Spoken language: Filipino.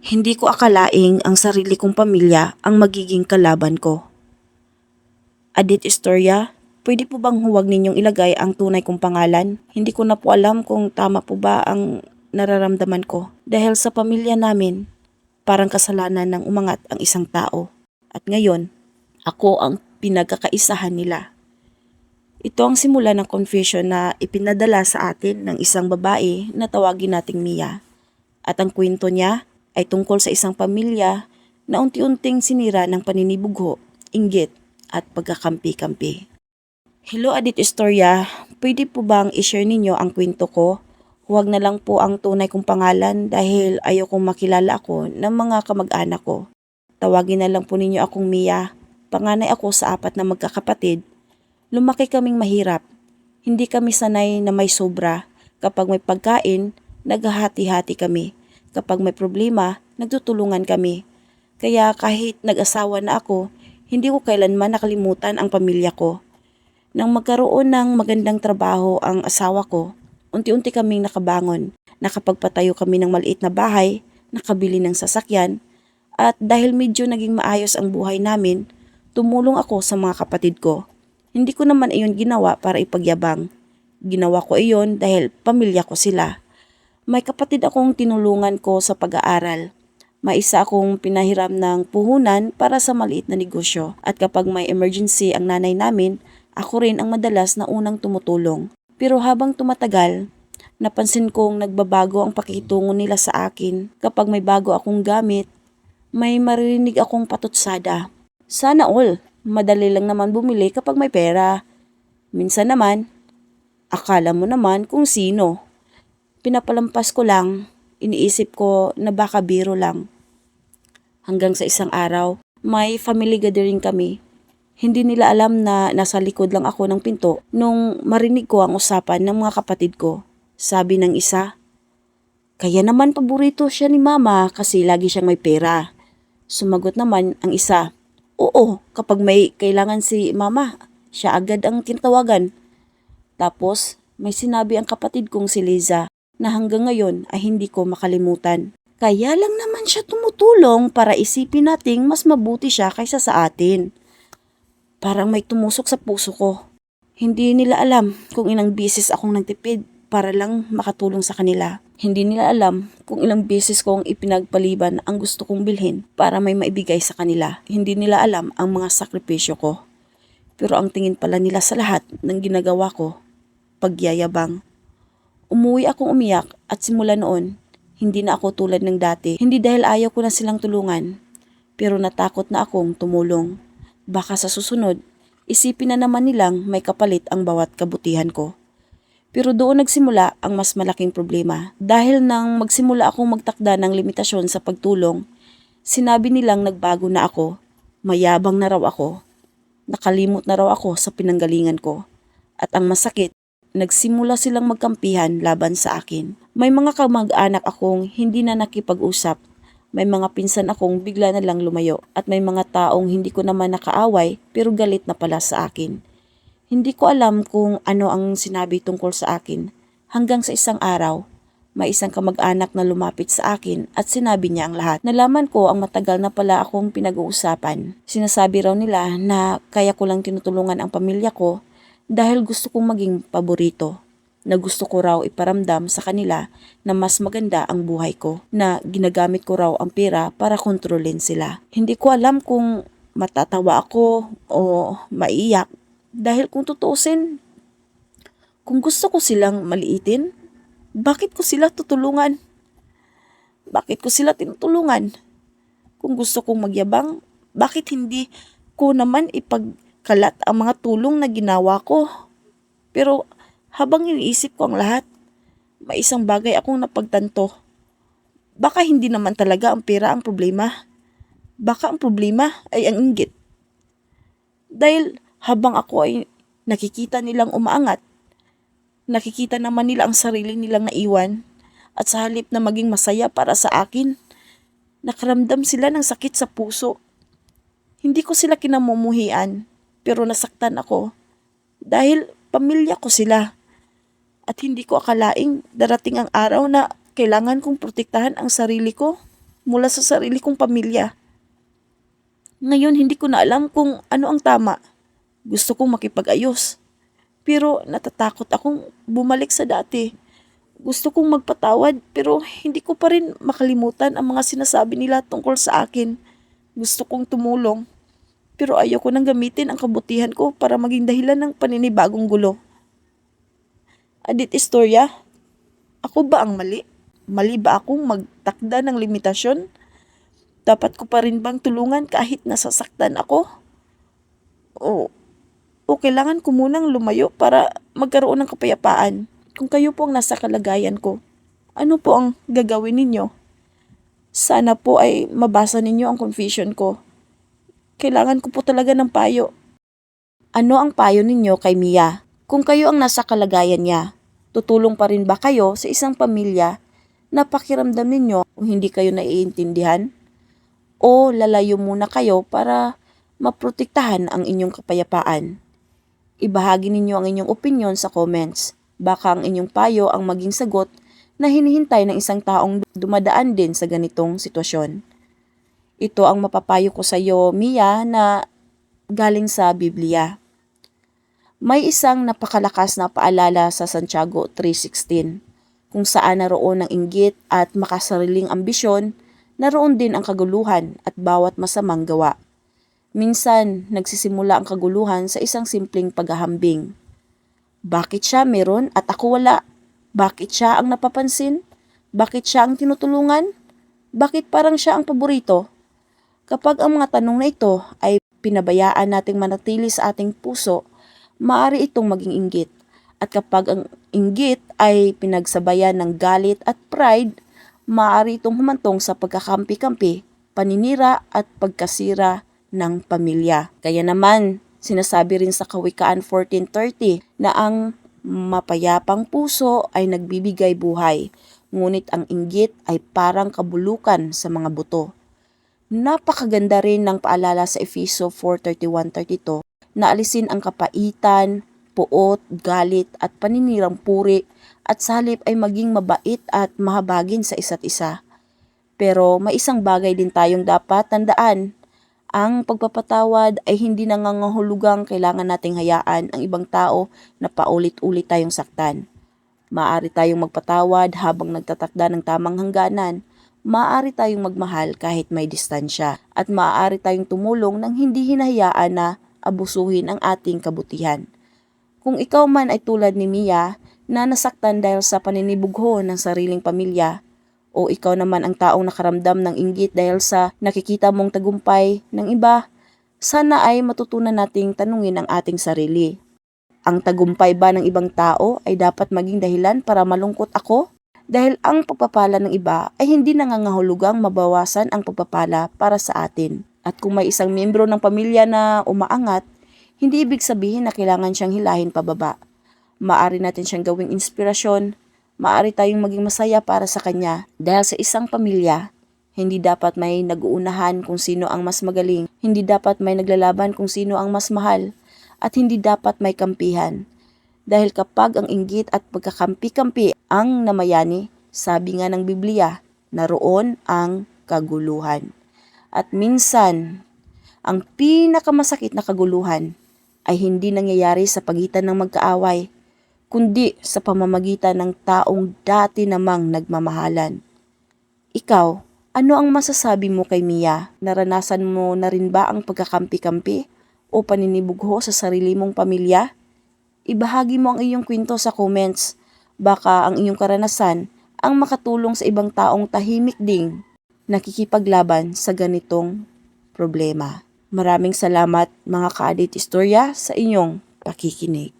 Hindi ko akalaing ang sarili kong pamilya ang magiging kalaban ko. Adit Istorya, pwede po bang huwag ninyong ilagay ang tunay kong pangalan? Hindi ko na po alam kung tama po ba ang nararamdaman ko. Dahil sa pamilya namin, parang kasalanan ng umangat ang isang tao. At ngayon, ako ang pinagkakaisahan nila. Ito ang simula ng confusion na ipinadala sa atin ng isang babae na tawagin nating Mia. At ang kwento niya ay tungkol sa isang pamilya na unti-unting sinira ng paninibugho, inggit at pagkakampi-kampi. Hello Adit Istorya, pwede po bang i-share ninyo ang kwento ko? Huwag na lang po ang tunay kong pangalan dahil ayokong makilala ako ng mga kamag-anak ko. Tawagin na lang po ninyo akong Mia. Panganay ako sa 4 na magkakapatid. Lumaki kaming mahirap. Hindi kami sanay na may sobra. Kapag may pagkain, naghahati-hati kami. Kapag may problema, nagtutulungan kami. Kaya kahit nag-asawa na ako, hindi ko kailanman nakalimutan ang pamilya ko. Nang magkaroon ng magandang trabaho ang asawa ko, unti-unti kaming nakabangon. Nakapagpatayo kami ng maliit na bahay, nakabili ng sasakyan, at dahil medyo naging maayos ang buhay namin, tumulong ako sa mga kapatid ko. Hindi ko naman iyon ginawa para ipagyabang. Ginawa ko iyon dahil pamilya ko sila. May kapatid akong tinulungan ko sa pag-aaral. May isa akong pinahiram ng puhunan para sa maliit na negosyo. At kapag may emergency ang nanay namin, ako rin ang madalas na unang tumutulong. Pero habang tumatagal, napansin kong nagbabago ang pakikitungo nila sa akin. Kapag may bago akong gamit, may maririnig akong patutsada. Sana all, madali lang naman bumili kapag may pera. Minsan naman, akala mo naman kung sino. Pinapalampas ko lang, iniisip ko na baka biro lang. Hanggang sa isang araw, may family gathering kami. Hindi nila alam na nasa likod lang ako ng pinto nung marinig ko ang usapan ng mga kapatid ko. Sabi ng isa, "Kaya naman paborito siya ni mama kasi lagi siyang may pera." Sumagot naman ang isa, "Oo, kapag may kailangan si mama, siya agad ang tinatawagan." Tapos may sinabi ang kapatid kong si Liza na hanggang ngayon ay hindi ko makalimutan. Kaya lang naman siya tumutulong para isipin nating mas mabuti siya kaysa sa atin. Parang may tumusok sa puso ko. Hindi nila alam kung ilang beses akong nagtipid para lang makatulong sa kanila. Hindi nila alam kung ilang beses kong ipinagpaliban ang gusto kong bilhin para may maibigay sa kanila. Hindi nila alam ang mga sakripisyo ko. Pero ang tingin pala nila sa lahat ng ginagawa ko, pagyayabang. Umuwi akong umiyak at simula noon, hindi na ako tulad ng dati. Hindi dahil ayaw ko na silang tulungan, pero natakot na akong tumulong. Baka sa susunod, isipin na naman nilang may kapalit ang bawat kabutihan ko. Pero doon nagsimula ang mas malaking problema. Dahil nang magsimula akong magtakda ng limitasyon sa pagtulong, sinabi nilang nagbago na ako, mayabang na raw ako, nakalimot na raw ako sa pinanggalingan ko. At ang masakit, nagsimula silang magkampihan laban sa akin. May mga kamag-anak akong hindi na nakipag-usap. May mga pinsan akong bigla na lang lumayo at may mga taong hindi ko naman nakaaway pero galit na pala sa akin. Hindi ko alam kung ano ang sinabi tungkol sa akin. Hanggang sa isang araw, may isang kamag-anak na lumapit sa akin at sinabi niya ang lahat. Nalaman ko ang matagal na pala akong pinag-uusapan. Sinasabi raw nila na kaya ko lang tinutulungan ang pamilya ko dahil gusto kong maging paborito. Na gusto ko raw iparamdam sa kanila na mas maganda ang buhay ko, na ginagamit ko raw ang pera para kontrolin sila. Hindi ko alam kung matatawa ako o maiyak dahil kung tutuusin, kung gusto ko silang maliitin, bakit ko sila tutulungan? Bakit ko sila tinutulungan? Kung gusto kong magyabang, bakit hindi ko naman ipagkalat ang mga tulong na ginawa ko? Pero habang iniisip ko ang lahat, may isang bagay akong napagtanto. Baka hindi naman talaga ang pera ang problema. Baka ang problema ay ang inggit. Dahil habang ako ay nakikita nilang umaangat, nakikita naman nila ang sarili nilang naiwan, at sa halip na maging masaya para sa akin, nakaramdam sila ng sakit sa puso. Hindi ko sila kinamumuhian, pero nasaktan ako dahil pamilya ko sila. At hindi ko akalaing darating ang araw na kailangan kong protektahan ang sarili ko. mula sa sarili kong pamilya. Ngayon hindi ko na alam kung ano ang tama. Gusto kong makipag-ayos. Pero natatakot akong bumalik sa dati. Gusto kong magpatawad pero hindi ko pa rin makalimutan ang mga sinasabi nila tungkol sa akin. Gusto kong tumulong pero ayoko nang gamitin ang kabutihan ko para maging dahilan ng paninibagong gulo. Adit istorya, ako ba ang mali? Mali ba akong magtakda ng limitasyon? Dapat ko pa rin bang tulungan kahit nasasaktan ako? O, o kailangan ko munang lumayo para magkaroon ng kapayapaan? Kung kayo po ang nasa kalagayan ko, ano po ang gagawin ninyo? Sana po ay mabasa ninyo ang confession ko. Kailangan ko po talaga ng payo. Ano ang payo ninyo kay Mia? Kung kayo ang nasa kalagayan niya, tutulong pa rin ba kayo sa isang pamilya na pakiramdam ninyo kung hindi kayo naiintindihan? O lalayo muna kayo para maprotektahan ang inyong kapayapaan? Ibahagi ninyo ang inyong opinion sa comments. Baka ang inyong payo ang maging sagot na hinihintay ng isang taong dumadaan din sa ganitong sitwasyon. Ito ang mapapayo ko sa iyo, Mia, na galing sa Biblia. May isang napakalakas na paalala sa Santiago 3:16, kung saan naroon ang inggit at makasariling ambisyon, naroon din ang kaguluhan at bawat masamang gawa. Minsan, nagsisimula ang kaguluhan sa isang simpleng paghahambing. Bakit siya meron at ako wala? Bakit siya ang napapansin? Bakit siya ang tinutulungan? Bakit parang siya ang paborito? Kapag ang mga tanong na ito ay pinabayaan nating manatili sa ating puso, maaari itong maging inggit. At kapag ang inggit ay pinagsabayan ng galit at pride, maaari itong humantong sa pagkakampi-kampi, paninira at pagkasira ng pamilya. Kaya naman, sinasabi rin sa Kawikaan 14:30 na ang mapayapang puso ay nagbibigay buhay, ngunit ang inggit ay parang kabulukan sa mga buto. Napakaganda rin ng paalala sa Efeso 4:31-32 na alisin ang kapaitan, puot, galit at paninirang puri at sa halip ay maging mabait at mahabagin sa isa't isa. Pero may isang bagay din tayong dapat tandaan. Ang pagpapatawad ay hindi nangangahulugang kailangan nating hayaan ang ibang tao na paulit-ulit tayong saktan. Maaari tayong magpatawad habang nagtatakda ng tamang hangganan. Maaari tayong magmahal kahit may distansya. At maaari tayong tumulong nang hindi hinahayaan na abusuhin ang ating kabutihan. Kung ikaw man ay tulad ni Mia na nasaktan dahil sa paninibugho ng sariling pamilya, o ikaw naman ang taong nakaramdam ng inggit dahil sa nakikita mong tagumpay ng iba, sana ay matutunan nating tanungin ang ating sarili. Ang tagumpay ba ng ibang tao ay dapat maging dahilan para malungkot ako? Dahil ang pagpapala ng iba ay hindi nangangahulugang mabawasan ang pagpapala para sa atin. At kung may isang miyembro ng pamilya na umaangat, hindi ibig sabihin na kailangan siyang hilahin pababa. Maaari natin siyang gawing inspirasyon. Maaari tayong maging masaya para sa kanya dahil sa isang pamilya, hindi dapat may nag-uunahan kung sino ang mas magaling, hindi dapat may naglalaban kung sino ang mas mahal, at hindi dapat may kampihan. Dahil kapag ang inggit at pagkakampi-kampi ang namayani, sabi nga ng Biblia, naroon ang kaguluhan. At minsan, ang pinakamasakit na kaguluhan ay hindi nangyayari sa pagitan ng magkaaway, kundi sa pamamagitan ng taong dati namang nagmamahalan. Ikaw, ano ang masasabi mo kay Mia? Naranasan mo na rin ba ang pagkakampi-kampi o paninibugho sa sarili mong pamilya? Ibahagi mo ang iyong kwento sa comments. Baka ang iyong karanasan ang makatulong sa ibang taong tahimik ding nakikipaglaban sa ganitong problema. Maraming salamat mga ka-Adit Istorya sa inyong pakikinig.